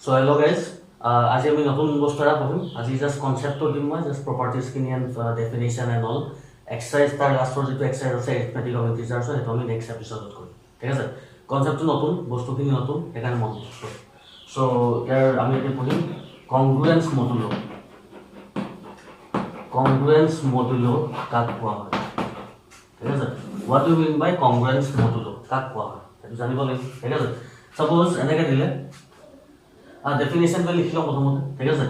So hello guys, আজি আমি নতুন বস্তু এটা পঢ়িম। আজি জাস্ট কনসেপ্টটো দিম মই, জাস্ট প্ৰপাৰ্টিজ খিনি and definition and all. Exercise তাৰ লাষ্টৰ যিটো এক্সাৰচাইজ আছে এৰিথমেটিক অফ ইন্টিজাৰ্ছ, সেইটো আমি নেক্সট এপিছডত কৰিম। ঠিক আছে, কনসেপ্টটো নতুন, বস্তুখিনি নতুন, সেইকাৰণে মন কৰিছোঁ। চ' ইয়াৰ আমি এতিয়া পঢ়িম কংগ্ৰুৱেন্স মডুলো। কংগ্ৰুৱেন্স মডুলো কাক কোৱা হয়? ঠিক আছে, what do mean by কংগ্ৰুৱেন্স modulo, কাক কোৱা হয় সেইটো জানিব লাগিব। ঠিক আছে, সাপোজ এনেকৈ দিলে definition पे लिख लो प्रथमते, ठीक है।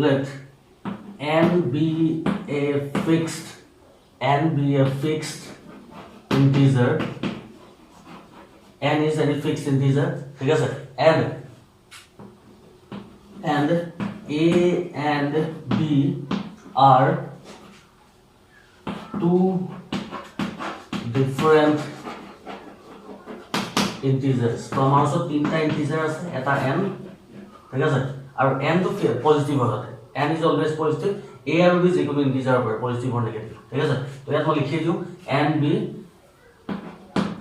let n be a fixed integer, n is any fixed integer, ठीक है, and a and b are two different integers। तो हमारे पास तीनटा इंटीजर আছে, এটা n, ঠিক আছে, আৰু n তো পজিটিভ হয়, n is always positive, a আৰু b যিকোনো ইন্টিজাৰ হয়, পজিটিভ অৰ নেগেটিভ। ঠিক আছে, তো ইয়াত মই লিখি দিওঁ n b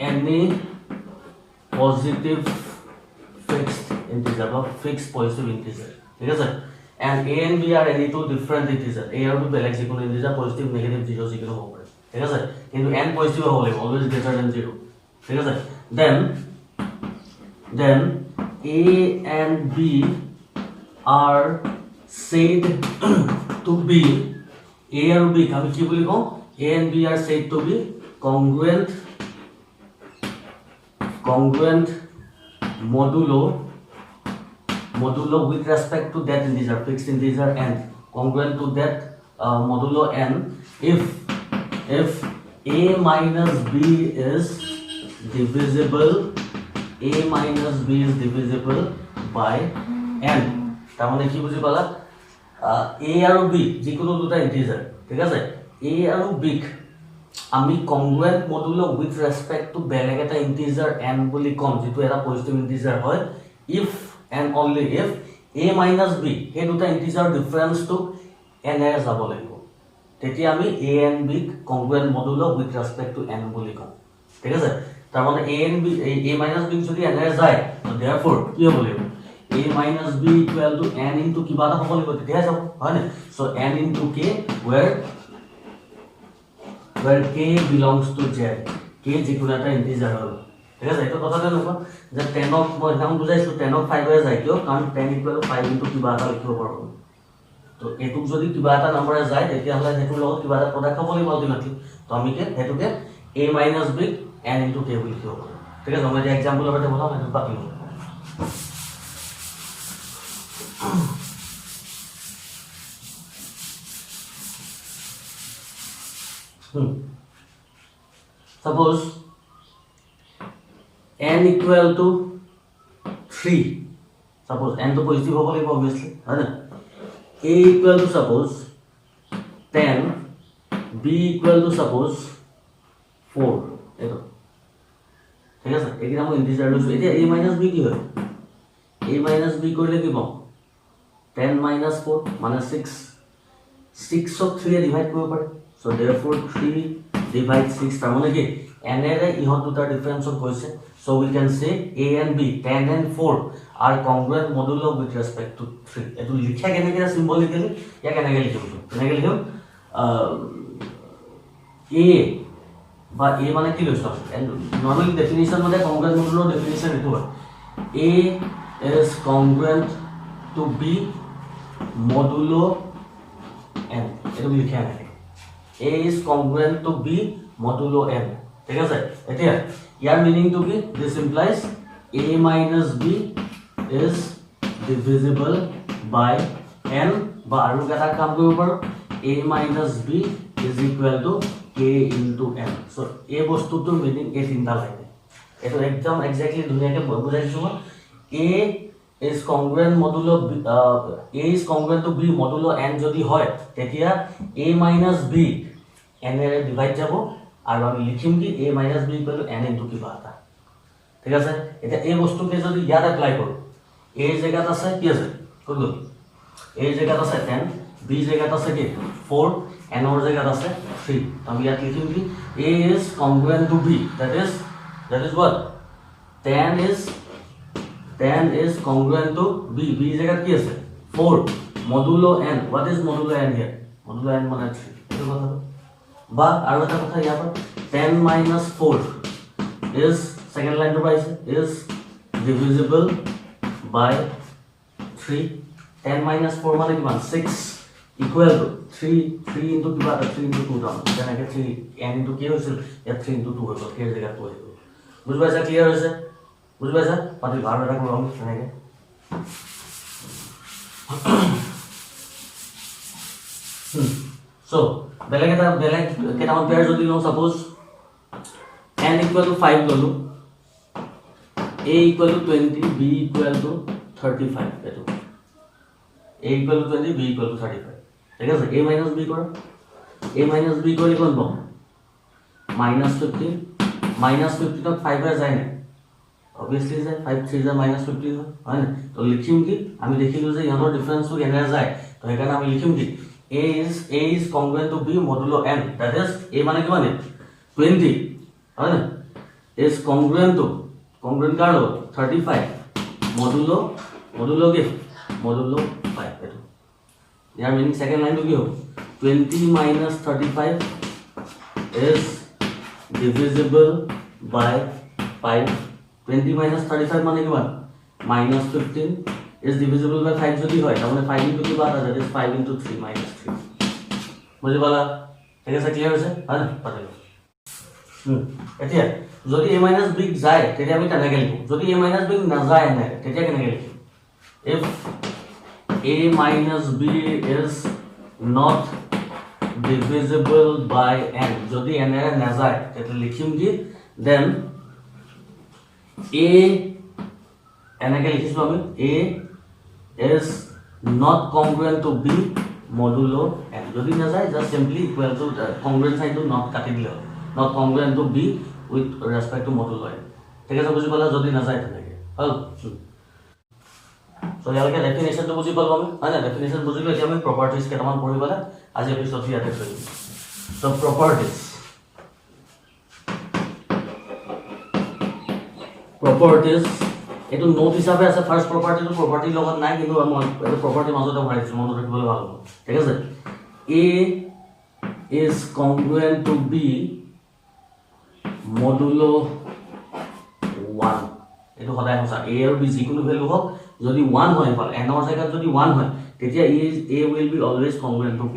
any positive fixed integer বা fixed positive integer। ঠিক আছে, and a and b are any two different integer, a আৰু b বেলেগ যিকোনো ইন্টিজাৰ, পজিটিভ নেগেটিভ জিৰ' যিকোনো হ'ব পাৰে। ঠিক আছে, কিন্তু n পজিটিভ হ'ব লাগিব, অলৱেজ গ্ৰেটাৰ দেন 0। ঠিক আছে, then a and b are said to be, a and b আমি কি বুলি কওঁ, a and b are said to be congruent modulo with respect to that integer, fixed integer n, congruent to that modulo n if a minus b is divisible, a minus b is divisible by n। তার মানে কি বুঝি পালা, a আৰু b যিকোনো দুটা integer, ঠিক আছে, a আৰু b আমি কংগ্ৰুৱেন্ট মডুলো উইথ ৰেসপেক্ট টু বেলেগ এটা ইন্টিজাৰ n বুলি কম, যেটো এটা পজিটিভ ইন্টিজাৰ হয়, if and only if a minus b সেই দুটা ইন্টিজাৰ ডিফাৰেন্সটো n এৰে যাব লাগিব, তেতিয়া আমি a and b congruent modulo with respect to n বুলি কম। ঠিক আছে, তার মানে a and b a minus b যদি n এর যায়, তো therefore কি হবে লিখব a minus b equal to n into কিবা এটা হ'ব লিখব, তেতিয়া যাব হয় না। So n into k where k belongs to z, k যিকোনো এটা ইন্টিজাৰ হয়। ঠিক আছে, এটা কথাটো নকওঁ যে 10 ক মই নাম বুজাইছো, 10 ক 5 এ যায় কিয়, কাৰণ 10 equal to 5 into কিবা এটা লিখিব পাৰো। তো এটুক যদি কিবা এটা নম্বৰে যায়, তেতিয়া হলে হেতুৰ লগত কিবা এটা প্ৰডাক্ট হ'ব লাগিব আলটিমেটলি। তো আমি হেতুকে a minus b n into k বুলি লিখিব পাৰোঁ। ঠিক আছে, মই এটা এক্সাম্পল এটা বনাম, সেইটো বাকি হ'ব। Suppose n equal to 3, suppose n to positive হ'ব লাগিব obviously, হয় না। a equal to suppose 10, b equal to suppose 4, এটো ঠিক আছে। এইটা মই ইন্টিজাৰ লৈছো, এতিয়া a minus b কি হয়, a minus b কৰিলে কি পাম, 10 minus 4 মানে 6, 6 ক 3 এ ডিভাইড কৰিব পাৰে। সো therefore 3 divide 6, তাৰ মানে কি n এৰে ইহত দুটাৰ ডিফাৰেন্সত গৈছে। So we can say a and b 10 and 4 are congruent modulo with respect to 3। এটো লিখা কেনেকৈ সিম্বলিক্যালি, ইয়া কেনেকৈ লিখিম, কেনেকৈ লিখিম, a বা a মানে কি লৈছো, নৰ্মালি ডেফিনিশ্যন মানে কংগ্ৰুৱেন্ট মডুলৰ ডেফিনিশ্যন এটো হয়, a is congruent to b modulo n, এটো লিখা আছে, a is congruent to b modulo n। ঠিক আছে, এতিয়া ইয়াৰ মিনিংটো কি, this implies a minus b is divisible by n, বা আৰু এটা কাম কৰিব পাৰো, a minus b is equal to k into n। So এই বস্তুটোৰ মিনিং এই তিনটা লাইনে, এটো একদম এক্স্যাক্টলি ধুনীয়াকৈ বুজাইছো মই। a is congruent modulo a is congruent to b modulo n যদি হয়, তেতিয়া a minus b n array divide যাব, আৰু আমি লিখিম কি a minus b equal to n into কিবা এটা। ঠিক আছে, এটা এই বস্তুকে যদি ইয়াত এপ্লাই কৰো, a জায়গাত আছে কি আছে, কত গল, a জায়গাত আছে 10, b জায়গাত আছে কি 4, n or জায়গাত আছে 3। আমি ইয়াত লিখিম কি a is congruent to b, that is what, 10 is 10 is congruent to b জেগাত কি আছে 4 modulo n what is modulo n here modulo n মানে 3 এটো কথা বা আৰু এটা কথা ইয়াৰ পৰা 10 minus 4 is second line to পাইছে is divisible by 3 10 minus 4 মানে কিমান 6 equal to 3 into কিবা 3 into 2 down যেনেকৈ 3 n into কি হৈছিল ইয়াত 3 into 2 হৈ গ'ল সেই জেগাত হৈ গ'ল বুজি পাইছা ক্লিয়াৰ হৈছে বুজি পাইছা পাতি ভাৰ এটা কৰোঁ তেনেকৈ so বেলেগ কেইটামান পেয়াৰ যদি লওঁ সাপোজ n equal to 5 ললো a equal to 20 b equal to 35 এটো a equal to 20 b equal to 35 ঠিক আছে a minus b কৰা a minus b কৰি কোন পাম -15 -15 তক 5 এ যায় না obviously যায় 5 3 যায় -15 হয় না তো লিখিম কি আমি দেখিলো যে ইয়াৰ ডিফারেন্স তো কেনে যায় তো এখানে আমি লিখিম কি a is congruent to b modulo n that is a মানে কি মানে 20 হয় না is congruent কার 35 modulo কি modulo 5 এটো ইয়াৰ মিনিং সেকেন্ড লাইন তো কি হ'ব 20 minus 35 is divisible by 5 20 minus 35 মানে কিমান -15 is divisible by 5 যদি হয় তাহলে 5 into কি বাদ that is 5 into 3 minus 3 বুঝি পালা ঠিক আছে ক্লিয়ার হৈছে হয়না পাতিলো এতিয়া যদি a minus b যায় তেতিয়া আমি কেনেকৈ লিখো যদি a minus b না যায় না তেতিয়া কেনেকৈ লিখো if a minus b is not divisible by n যদি n এর না যায় তাহলে লিখিম কি then a এনেকৈ লিখিছো আমি a is not congruent to b modulo n যদি না যায় just simply equal to congruent sign to not কাটি দিলে not congruent to b with respect to modulo n ঠিক আছে বুঝি পালা যদি না যায় তেনেকৈ হল সো ইয়ালৈকে ডেফিনেশন তো বুঝি পালো আমি হয় না ডেফিনেশন বুঝিলো এতিয়া আমি প্ৰপাৰ্টিজ কেইটামান পঢ়ি পেলাই আজি এপিসোড ইয়াতে কৰিম সো প্ৰপাৰ্টিজ এটো নোট হিসাবে আছে ফাৰ্স্ট প্ৰপাৰ্টি লগত নাই কিন্তু মই এটো প্ৰপাৰ্টি মাজতে ভৰাইছো মনত ৰাখিবলৈ ভাল হ'ব ঠিক আছে a is congruent to b modulo 1 এটো সদায় হসা a আৰু b যিকোনো ভ্যালু হোক যদি 1 হয় পাল n ৰ জায়গাত যদি 1 হয় তেতিয়া a will be always congruent to b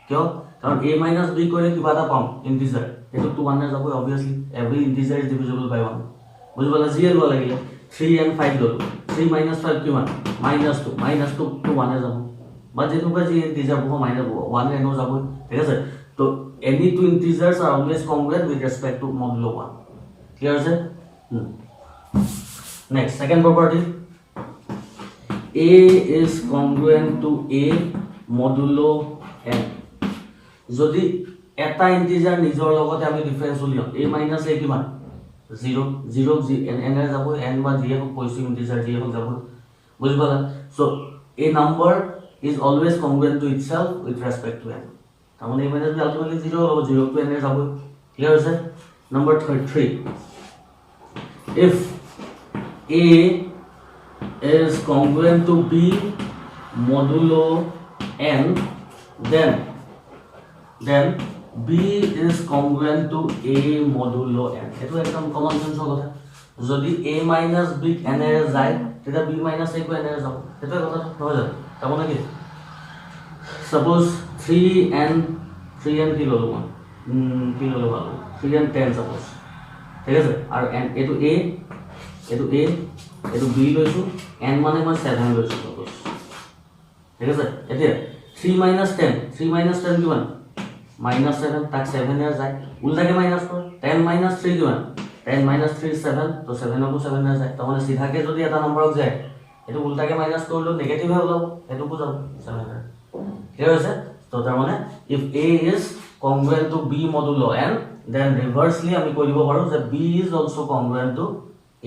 কিয় কাৰণ a minus b কৰিলে কিবা এটা পাম ইন্টিজাৰ এটো to 1 এ যাব obviously every integer is divisible by 1 বুঝি পালা জি এল লাগিলে 3 and 5 ললো 3 minus 5 কিমান -2 to 1 এ যাব বা যেটো বা জি ইন্টিজাৰ বহু -1 এ ন যাব ঠিক আছে তো any two integers are always congruent with respect to modulo 1 clear আছে next second property a is congruent to a modulo n যদি এটা ইন্টিজাৰ নিজৰ লগতে আমি ডিফাৰেন্স উলিয়াম a minus a কিমান 0 n এর যাব n বা জি হোক পজিটিভ ইন্টিজার জি হোক যাব বুঝি পালা so a number is always congruent to itself with respect to n তার মানে a minus b ultimately 0 হবে 0 to n এর যাব ক্লিয়ার আছে number 3 if a is congruent to b modulo n then b is congruent to a modulo n এটো একদম common sense কথা যদি a minus b n এর যায় তেতিয়া b minus a co n এর যাব এটো কথা নহয় জানো তার মানে কি সাপোজ 3 and কি ললো ভালো 3 and 10 সাপোজ ঠিক আছে আর n এটো a এটো b লৈছো n মানে মই 7 লৈছো সাপোজ ঠিক আছে এতিয়া 3 minus 10 কিমান -7 তাক 7 এর যায় উল্টাকে মাইনাস কর 10 minus 3 কিমান 10 minus 3 7 তো 7 কো 7 এর যায় তাহলে সিধাকে যদি এটা নম্বরক যায় এটো উল্টাকে মাইনাস করলে নেগেটিভ হয়ে যাব এটো কো যাব 7 এর ক্লিয়ার আছে তো তার মানে if a is congruent to b modulo n then reversely আমি কই দিব পাৰো যে b is also congruent to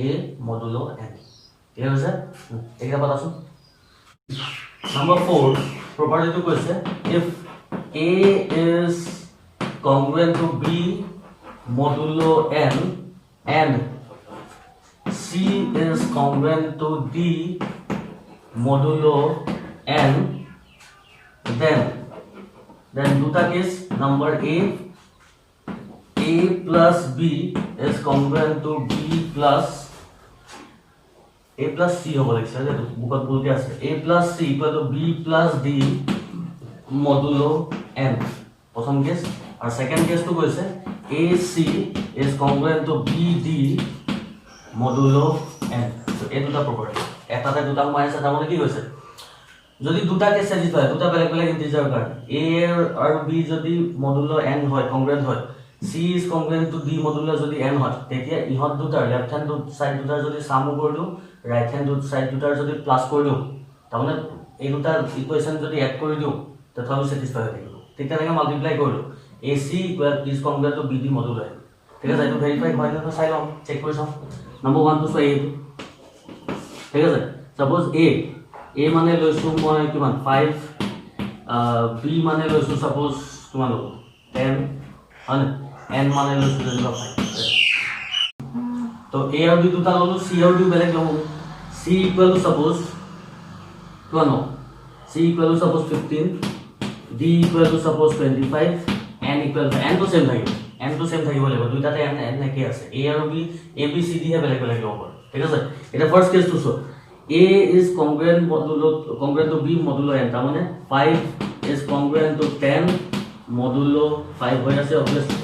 a modulo n clear আছে এটা বাতাসু নাম্বার 4 প্রপার্টি তো কইছে if a is congruent to b modulo n and is congruent to D modulo N, then দুটা case number A plus B is congruent to B plus C হ'ব লাগিছে যেটো বুকত ভুলকে আছে A plus C equal to B plus D modulo N প্ৰথম case আৰু second কেসটো কৈছে AC is congruent to BD modulo N so এই দুটা প্ৰপাৰ্টি এটাতে দুটা মাইনাস এটা মানে কি হৈছে যদি দুটা কেস স্যাটিসফাই দুটা বেলেগ বেলেগ ইন্টিজার কাৰণে A আৰু B যদি modulo N হয় congruent হয় C is congruent to D modulo যদি N হয় তেতিয়া ইহত দুটাৰ লেফট হ্যান্ড সাইড দুটাৰ যদি সাম কৰি দিও ৰাইট হ্যান্ড সাইড দুটাৰ যদি প্লাস কৰি দিও তাৰমানে এই দুটা ইকুয়েশন যদি এড কৰি দিও তথাপি স্যাটিসফাই হৈ থাকিব ঠিক তেনেকৈ মাল্টিপ্লাই কৰিলো AC is congruent to BD modulo N ঠিক আছে এইটো ভেৰিফাই হয় না চাই লম চেক কৰি চাম নম্বৰ 1 টো চাই ঠিক আছে সাপোজ A মানে লৈছো মই কিমান 5 B মানে লৈছো সাপোজ কিমান 10 হয় N মানে লৈছো যেনিবা 5 তো A আৰু B দুটা ললো C আৰু D বেলেগ লম C equal to suppose কিমান C equal to suppose 15 D equal to suppose 25 N equal to N to same থাকিব লাগিব দুইটাতে N একে আছে A আৰু B A B C D হে বেলেগ বেলেগ লব ঠিক আছে এটা ফার্স্ট কেস তো A is congruent to B modulo N তাৰ মানে 5 is congruent to 10 modulo 5 হৈ আছে obviously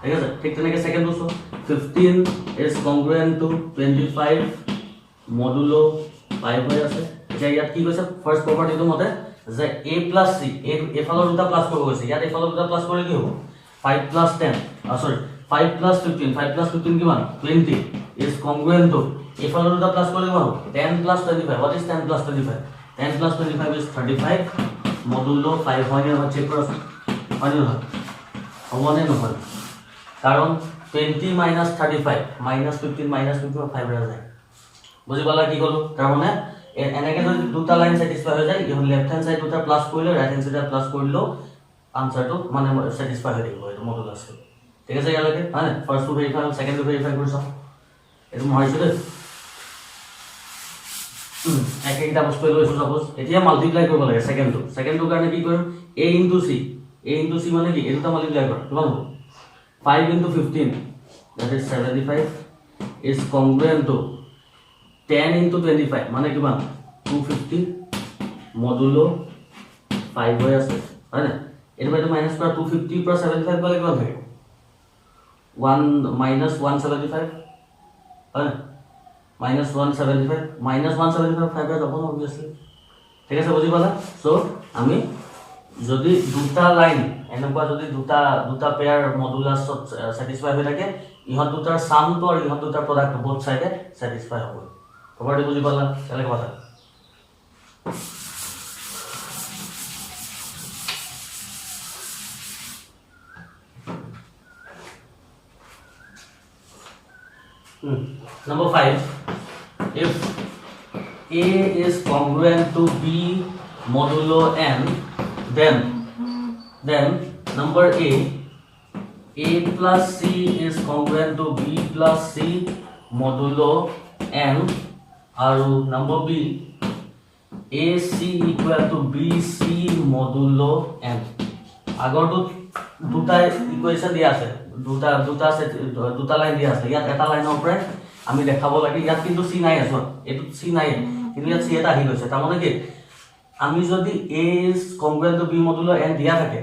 ঠিক আছে ঠিক তেনেকৈ সেকেন্ড বস্তু 15 is congruent to 25 modulo 5 হৈ আছে এতিয়া ইয়াত কি কৈছে ফার্স্ট প্ৰপাৰ্টিটো মতে যে A plus C A ফালৰ দুটা প্লাস কৰিব গৈছে ইয়াত A ফালৰ দুটা প্লাস কৰিলে কি হ'ব 5 plus 10 sorry 5 plus 15 কিমান 20 is congruent to A ফালৰ দুটা প্লাস কৰিলে কিমান 10 plus 25 what is 10 plus 25 10 plus 25 is 35 modulo 5 হয় না চেক কৰা হয় না সমানে নহয় কাৰণ 20 minus 35 minus 15 minus 5 হৈ যায় বুজি পালা কি কলো তাৰ মানে এনেকে যদি দুটা লাইন স্যাটিসফাই হৈ যায় ইহন লেফট হ্যান্ড সাইড দুটা প্লাস কৰিলে ৰাইট হ্যান্ড সাইড প্লাস কৰিলো আনসারটো মানে স্যাটিসফাই হৈ থাকিব এটো মডুলাস ঠিক আছে ইয়ালৈকে হয় first to verify second to verify কৰিছো এটো মহাইছো দে একটা বস্তু লৈছো সাপোজ এতিয়া মাল্টিপ্লাই কৰিব লাগে সেকেন্ড টু কাৰণে কি কৰিম A into C মানে কি এটা মাল্টিপ্লাই কৰা কিমান হ'ব 5 into 15 that is 75 is congruent to 10 into 25 মানে কিমান 250 modulo 5 হৈ আছে হয় না এটা বাইটো মাইনাস কৰা 250 পৰা 75 পালে কিমান থাকে 1 minus 175 হয় minus 175 minus 175 5 যাব না obviously ঠিক আছে বুজি পালা সো আমি যদি দুটা লাইন এনেকুৱা যদি দুটা পেয়াৰ মডুলাস স্যাটিসফাই হৈ থাকে ইহত দুটাৰ সামটো আৰু ইহত দুটাৰ প্ৰডাক্ট বোথ সাইডে স্যাটিসফাই হ'ব প্ৰপাৰ্টি বুজি পালা তাহলে কথা Number 5 if A is congruent to B modulo N then number A plus C is congruent to B plus C modulo N আৰু number B AC equal to BC modulo N আগৰটো দুটা equation দিয়া আছে দুটা line দিয়া আছে ইয়াত এটা লাইনৰ ওপৰে আমি দেখাব লাগে ইয়াত কিন্তু C নাই আছে এটো C নাই কিন্তু ইয়াত C এটা আহি গৈছে তাৰ মানে কি আমি যদি A is congruent to B modulo N দিয়া থাকে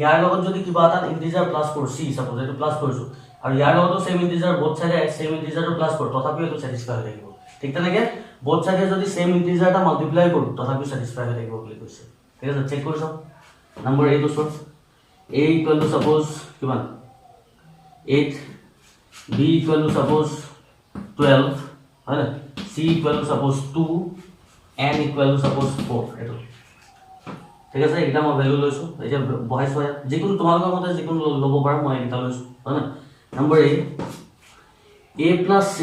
ইয়াৰ লগত যদি কিবা এটা ইন্টিজাৰ প্লাস কৰো C সাপোজ এটো প্লাস কৰিছো আৰু ইয়াৰ লগতো সেম ইন্টিজাৰ বোথ সাইডে সেম ইন্টিজাৰটো প্লাস কৰো তথাপিও এটো স্যাটিসফাই হৈ থাকিব ঠিক তেনেকৈ বোথ সাইডে যদি সেম ইন্টিজাৰ এটা মাল্টিপ্লাই কৰো তথাপিও স্যাটিসফাই হৈ থাকিব বুলি কৈছে ঠিক আছে চেক কৰিছো নম্বৰ A টো A equal to suppose কিমান 8 B equal to suppose 12 হয় না C equal to suppose 2 N equal to suppose 4 এটো ঠিক আছে এটা মই ভ্যালু লৈছো এটা বহাইছো যিকোনো তোমালোকৰ মতে যিকোনো লব পাৰা মই এটা লৈছো হয় না number A plus C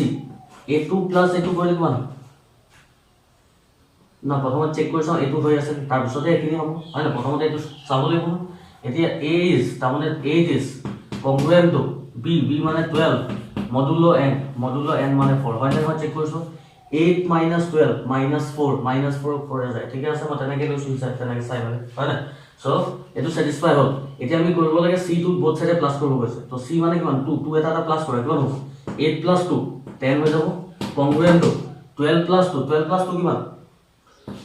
A2 plus A2 কৰিলে কিমান না প্ৰথমে চেক কৰিছো A2 হৈ আছে তাৰ পিছতে এখিনি হ'ব হয় না প্ৰথমতে এটো চাব লাগিব এতিয়া A is তাৰমানে 8 is congruent to B মানে 12 মডুলো n মানে 4 হয় না চেক কৰিছো 8 minus 12 minus 4 4 যায় ঠিক আছে মই তেনেকৈ লৈছো হিচাপ তেনেকৈ চাই মানে হয় না সো এটো স্যাটিসফাই হ'ল এতিয়া আমি কৰিব লাগে c টু বোথ সাইডে প্লাস কৰিব গৈছে তো c মানে কিমান 2 2 এটা প্লাস কৰে কিমান হ'ব 8 plus 2 10 হৈ যাব কংগ্ৰুয়েন্ট টু 12 plus 2 কিমান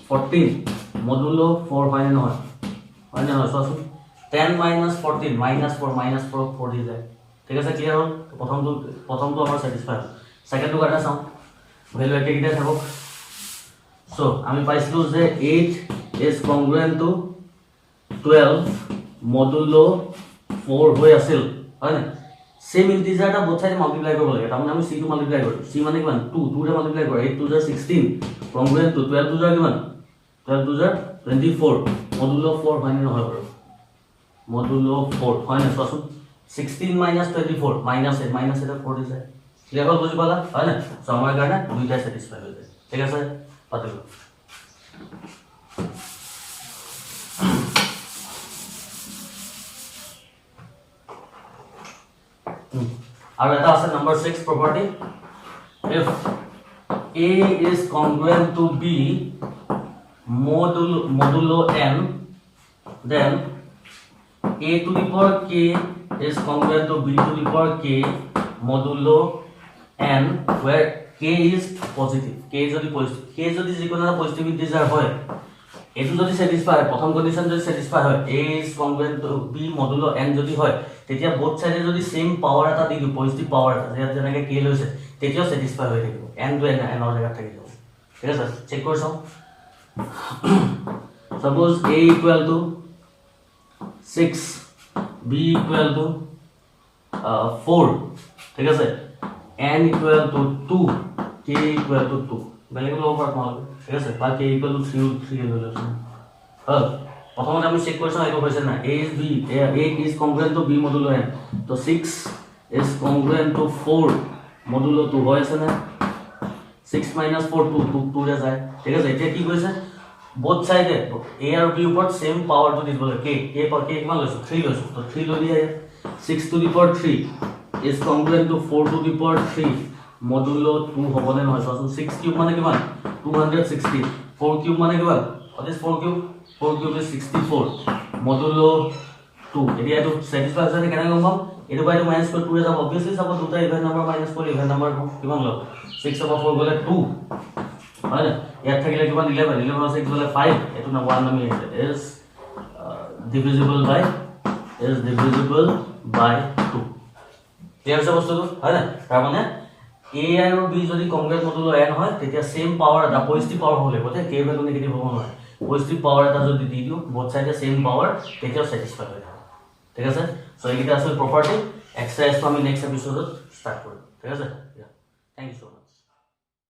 14 মডুলো 4 হয় না নহয় সো 10 minus 14 minus 4 4 দি যায় ঠিক আছে ক্লিয়াৰ হ'ল প্ৰথমটো আমাৰ স্যাটিসফাই হ'ল সেকেন্ডটো কাটা চাও ভ্যালু একে কিটা থাকক সো আমি পাইছিলো যে 8 is congruent to 12 modulo 4 হৈ আছিল হয় না সেম ইন্টিজারটা বোথ সাইডে মাল্টিপ্লাই কৰিব লাগে তাৰমানে আমি c টো মাল্টিপ্লাই কৰিম c মানে কিমান 2 2 ৰে মাল্টিপ্লাই কৰা 8 2 16 congruent to 12 2 কিমান 12 2 24 modulo 4 হয় না নহয় বাৰু modulo 4 হয় না সো 16 minus 24 minus 8 4 দি যায় ক্লিয়াৰ হ'ল বুজি পালা হয় না সো আমাৰ কাৰণে দুইটা স্যাটিসফাই হৈ যায় ঠিক আছে পাতিলো আৰু এটা আছে number 6 property if a is congruent to b modulo n then a to the power k is congruent to b to the power k modulo n where k is positive k যদি যিকোনো এটা positive integer হয় এটো যদি satisfy প্রথম condition যদি satisfy হয় a is congruent to b modulo n যদি হয় তেতিয়া বোথ সাইডে যদি সেম পাওয়ার এটা দিও পজিটিভ পাওয়ার এটা যেনেকে k লৈছে তেতিয়াও স্যাটিসফাই হৈ থাকিব n to n এর জায়গা থাকিব ঠিক আছে চেক কৰি চাও suppose a equal to 6 b equal to 4 ঠিক আছে n equal to 2 k equal to 2 বেলেগ লব পাৰ তোমালোকে ঠিক আছে বা k equal to 3 লৈ লৈছো প্ৰথমতে আমি চেক কৰিছো এইটো হৈছে না a is b a is congruent to b modulo n তো 6 is congruent to 4 modulo 2 হয় আছে না 6 minus 4 2 ৰে যায় ঠিক আছে এতিয়া কি কৈছে both side a আৰু b উপৰত সেম পাৱাৰ টু দিব লাগে k কিমান লৈছো 3 লৈছো তো 3 লৈ দিয়ে 6 to the power 3 is congruent to 4 to the power 3 modulo 2 হবনে নহয় সো 6 কিউব মানে কিমান 260 4 কিউব মানে কিমান what is 4 cube 4 cube is 64 modulo 2 area তো স্যাটিসফাই আছে কেনে গম পাম এটো বাই তো মাইনাস 2 এ যাব obviously সব দুটা ইভেন নাম্বার মাইনাস করে ইভেন নাম্বার কিমান লব 6 over 4 গলে 2 হয় না ইয়াত থাকিলে কিমান 11 11 6 গলে 5 এটো না 1 নামি is divisible by 2 ক্লিয়াৰ আছে বস্তুটো হয় না তাৰ মানে a আৰু b যদি কংগ্ৰুয়েন্ট মডুলো n হয় তেতিয়া সেম পাওয়ার এটা পজিটিভ পাওয়ার হলে বতে k ভ্যালু নেগেটিভ হ'ব নহয় পজিটিভ পাওয়ার এটা যদি দি দিও বোথ সাইডে সেম পাওয়ার তেতিয়াও স্যাটিসফাই হৈ থাকে ঠিক আছে সো এইটা আছে প্রপার্টি এক্সারসাইজ তো আমি নেক্সট এপিসোডত স্টার্ট কৰিম ঠিক আছে থ্যাংক ইউ সো মাচ